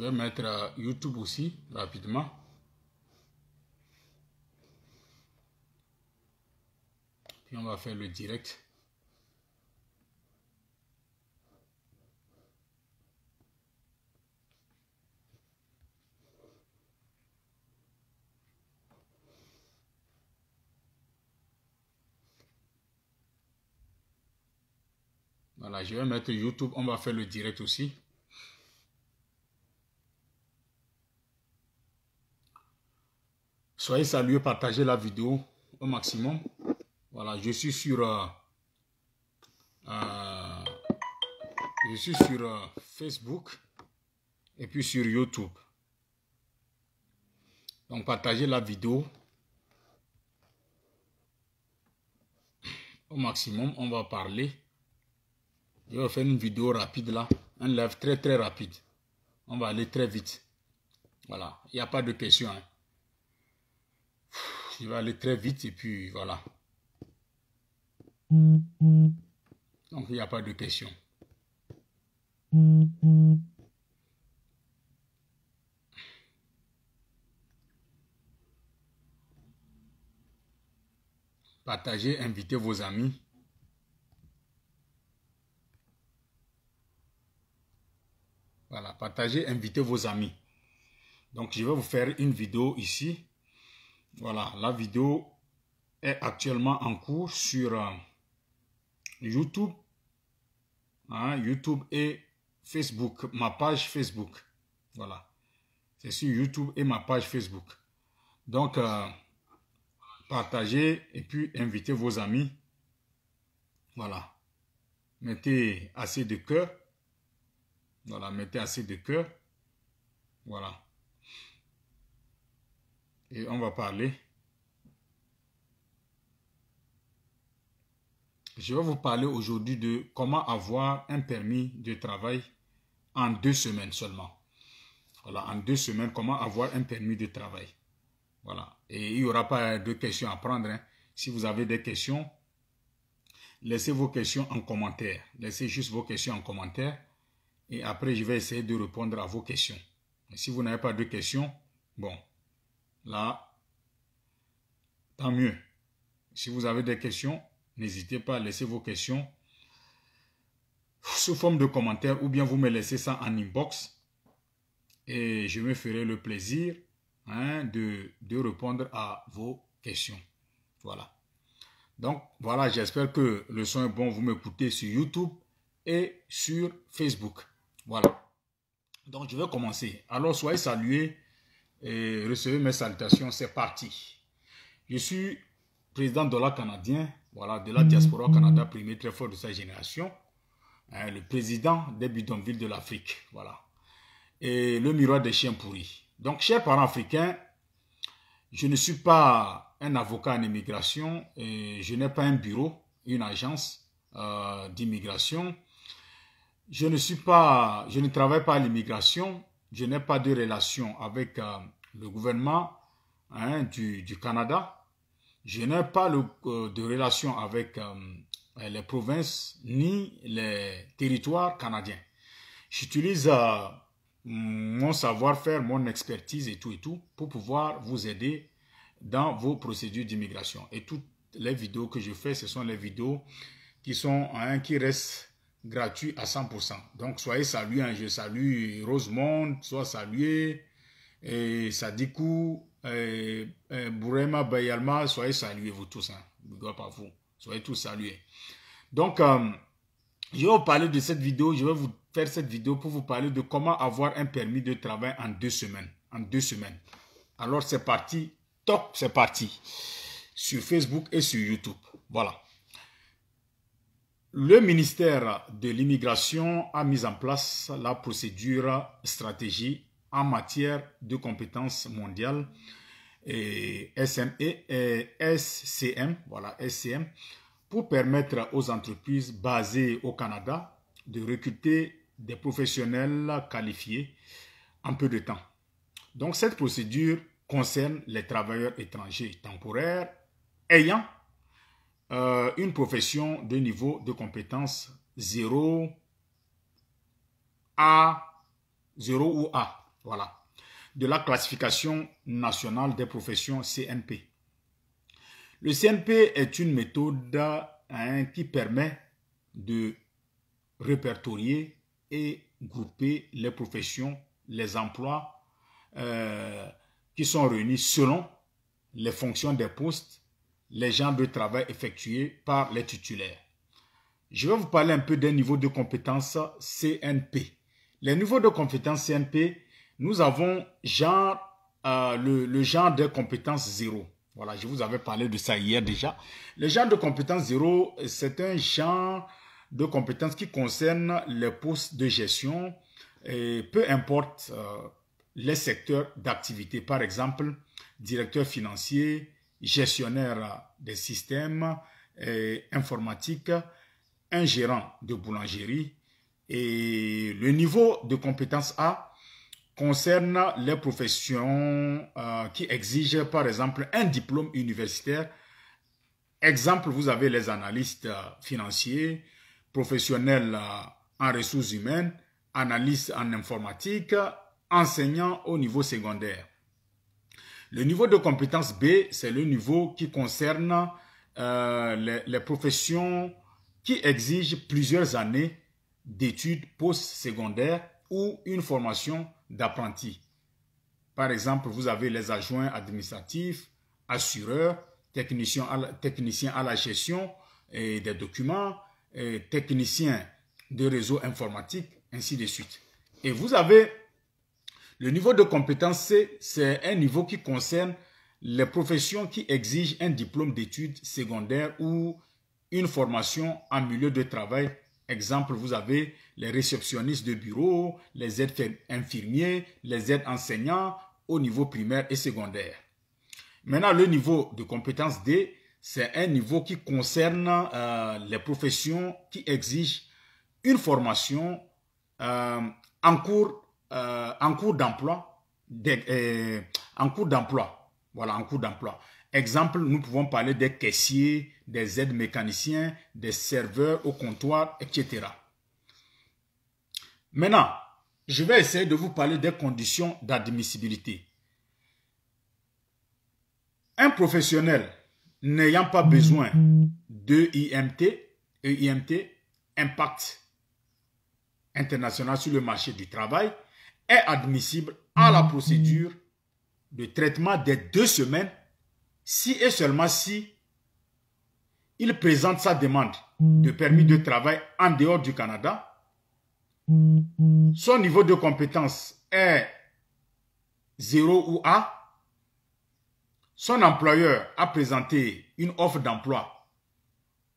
vais mettre YouTube aussi rapidement. Puis on va faire le direct. Voilà, je vais mettre YouTube, on va faire le direct aussi. Soyez salués, partagez la vidéo au maximum. Voilà, je suis sur Facebook et puis sur YouTube. Donc partagez la vidéo au maximum. On va parler. Je vais faire une vidéo rapide là, un live très rapide. On va aller très vite. Voilà, il n'y a pas de questions. Hein. Je vais aller très vite et puis voilà. Donc il n'y a pas de questions. Partagez, invitez vos amis. Voilà, partagez, invitez vos amis. Donc je vais vous faire une vidéo ici. Voilà, la vidéo est actuellement en cours sur YouTube. Hein, YouTube et Facebook, ma page Facebook. Voilà, c'est sur YouTube et ma page Facebook. Donc, partagez et puis invitez vos amis. Voilà, mettez assez de cœur. Voilà, mettez assez de cœur. Voilà. Et on va parler. Je vais vous parler aujourd'hui de comment avoir un permis de travail en 2 semaines seulement. Voilà, en 2 semaines, comment avoir un permis de travail. Voilà, et il n'y aura pas de questions à prendre. Hein. Si vous avez des questions, laissez vos questions en commentaire. Laissez juste vos questions en commentaire. Et après, je vais essayer de répondre à vos questions. Et si vous n'avez pas de questions, bon, là, tant mieux. Si vous avez des questions, n'hésitez pas à laisser vos questions sous forme de commentaires ou bien vous me laissez ça en inbox. Et je me ferai le plaisir de répondre à vos questions. Voilà. Donc, voilà, j'espère que le son est bon. Vous m'écoutez sur YouTube et sur Facebook. Voilà. Donc, je vais commencer. Alors, soyez salués et recevez mes salutations. C'est parti. Je suis président Dollar canadien, voilà, de la diaspora Canada, premier très fort de sa génération. Le président des bidonvilles de l'Afrique. Voilà. Et le miroir des chiens pourris. Donc, chers parents africains, je ne suis pas un avocat en immigration et je n'ai pas un bureau, une agence d'immigration. Je ne travaille pas à l'immigration, je n'ai pas de relation avec le gouvernement du Canada. Je n'ai pas de relation avec les provinces ni les territoires canadiens. J'utilise mon savoir-faire, mon expertise et tout pour pouvoir vous aider dans vos procédures d'immigration. Et toutes les vidéos que je fais, ce sont les vidéos qui restent gratuites à 100%. Donc soyez salués, je salue Rosemont, soyez salués, et Sadikou, Bourema Bayalma, soyez salués vous tous, je ne dois pas vous, soyez tous salués. Donc, je vais vous parler de cette vidéo, je vais vous faire cette vidéo pour vous parler de comment avoir un permis de travail en 2 semaines. En 2 semaines. Alors c'est parti, top, c'est parti. Sur Facebook et sur YouTube. Voilà. Le ministère de l'Immigration a mis en place la procédure stratégie en matière de compétences mondiales et SCM, voilà, SCM, pour permettre aux entreprises basées au Canada de recruter des professionnels qualifiés en peu de temps. Donc, cette procédure concerne les travailleurs étrangers temporaires ayant une profession de niveau de compétence 0 ou A. Voilà. De la classification nationale des professions CNP. Le CNP est une méthode qui permet de répertorier et grouper les professions, les emplois qui sont réunis selon les fonctions des postes, les genres de travail effectués par les titulaires. Je vais vous parler un peu des niveaux de compétences CNP. Les niveaux de compétences CNP, nous avons le genre de compétences 0. Voilà, je vous avais parlé de ça hier déjà. Le genre de compétences 0, c'est un genre de compétences qui concerne les postes de gestion, et peu importe les secteurs d'activité. Par exemple, directeur financier, gestionnaire des systèmes informatiques, un gérant de boulangerie. Et le niveau de compétence A concerne les professions qui exigent par exemple un diplôme universitaire. Exemple, vous avez les analystes financiers, professionnels en ressources humaines, analystes en informatique, enseignants au niveau secondaire. Le niveau de compétence B, c'est le niveau qui concerne les professions qui exigent plusieurs années d'études post-secondaires ou une formation d'apprenti. Par exemple, vous avez les adjoints administratifs, assureurs, techniciens à la gestion des documents, techniciens de réseau informatique, ainsi de suite. Et vous avez le niveau de compétence C, c'est un niveau qui concerne les professions qui exigent un diplôme d'études secondaires ou une formation en milieu de travail. Exemple, vous avez les réceptionnistes de bureau, les aides infirmiers, les aides enseignants au niveau primaire et secondaire. Maintenant, le niveau de compétence D, c'est un niveau qui concerne les professions qui exigent une formation en cours d'emploi. Voilà, en cours d'emploi. Exemple, nous pouvons parler des caissiers, des aides mécaniciens, des serveurs au comptoir, etc. Maintenant, je vais essayer de vous parler des conditions d'admissibilité. Un professionnel n'ayant pas besoin de EIMT, Impact international sur le marché du travail, est admissible à la procédure de traitement des 2 semaines si et seulement si il présente sa demande de permis de travail en dehors du Canada, son niveau de compétence est 0 ou A, son employeur a présenté une offre d'emploi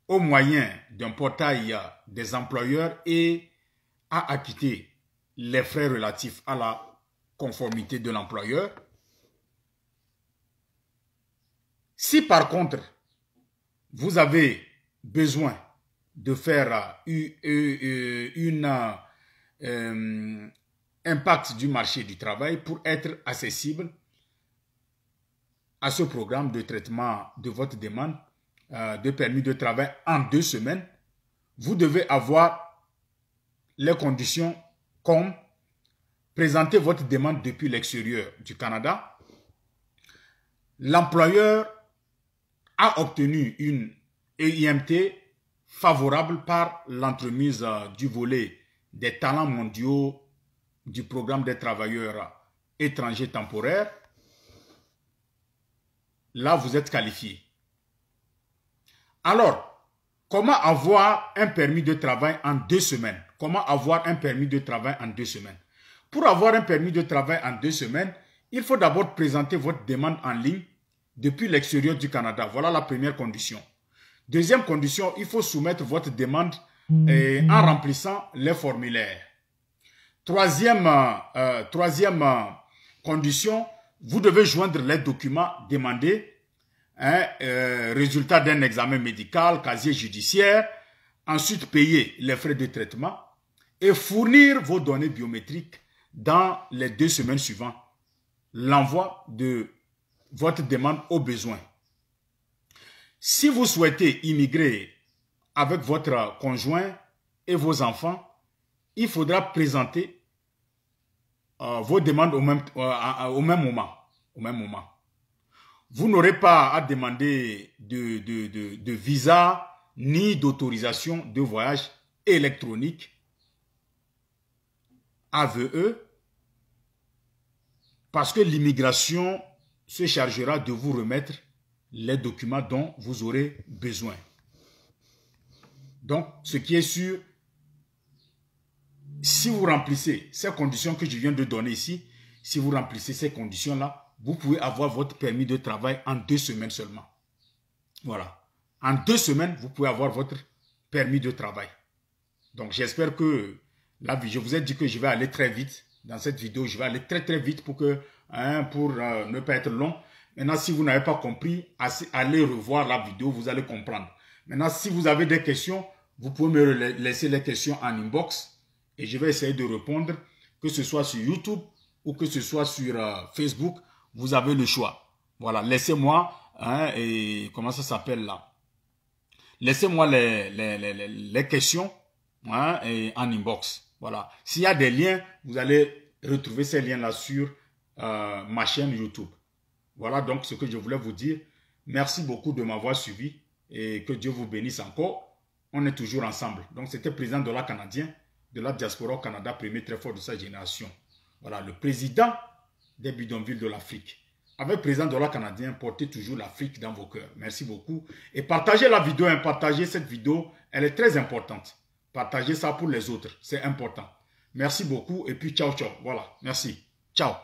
au moyen d'un portail des employeurs et a acquitté les frais relatifs à la conformité de l'employeur. Si par contre, vous avez besoin de faire impact du marché du travail pour être accessible à ce programme de traitement de votre demande de permis de travail en 2 semaines, vous devez avoir les conditions comme présenter votre demande depuis l'extérieur du Canada. L'employeur a obtenu une EIMT favorable par l'entremise du volet des talents mondiaux du programme des travailleurs étrangers temporaires. Là, vous êtes qualifié. Alors, comment avoir un permis de travail en 2 semaines? Comment avoir un permis de travail en 2 semaines? Pour avoir un permis de travail en 2 semaines, il faut d'abord présenter votre demande en ligne depuis l'extérieur du Canada. Voilà la première condition. Deuxième condition, il faut soumettre votre demande en remplissant les formulaires. Troisième condition, vous devez joindre les documents demandés, résultat d'un examen médical, casier judiciaire, ensuite payer les frais de traitement et fournir vos données biométriques dans les 2 semaines suivantes l'envoi de votre demande au besoin. Si vous souhaitez immigrer avec votre conjoint et vos enfants, il faudra présenter vos demandes au même moment. Au même moment. Vous n'aurez pas à demander de visa ni d'autorisation de voyage électronique AVE parce que l'immigration se chargera de vous remettre les documents dont vous aurez besoin. Donc, ce qui est sûr, si vous remplissez ces conditions que je viens de donner ici, si vous remplissez ces conditions-là, vous pouvez avoir votre permis de travail en 2 semaines seulement. Voilà. En 2 semaines, vous pouvez avoir votre permis de travail. Donc, j'espère que je vous ai dit que je vais aller très vite. Dans cette vidéo, je vais aller très très vite pour ne pas être long. Maintenant, si vous n'avez pas compris, allez revoir la vidéo, vous allez comprendre. Maintenant, si vous avez des questions, vous pouvez me laisser les questions en inbox et je vais essayer de répondre, que ce soit sur YouTube ou que ce soit sur Facebook, vous avez le choix. Voilà, laissez-moi, et comment ça s'appelle là? Laissez-moi les questions et en inbox. Voilà. S'il y a des liens, vous allez retrouver ces liens-là sur ma chaîne YouTube. Voilà donc ce que je voulais vous dire. Merci beaucoup de m'avoir suivi et que Dieu vous bénisse encore. On est toujours ensemble. Donc c'était le président Dollar canadien de la diaspora au Canada, premier très fort de sa génération. Voilà, le président des bidonvilles de l'Afrique. Avec le président Dollar canadien, portez toujours l'Afrique dans vos cœurs. Merci beaucoup. Et partagez la vidéo, partagez cette vidéo. Elle est très importante. Partagez ça pour les autres. C'est important. Merci beaucoup et puis ciao, ciao. Voilà, merci. Ciao.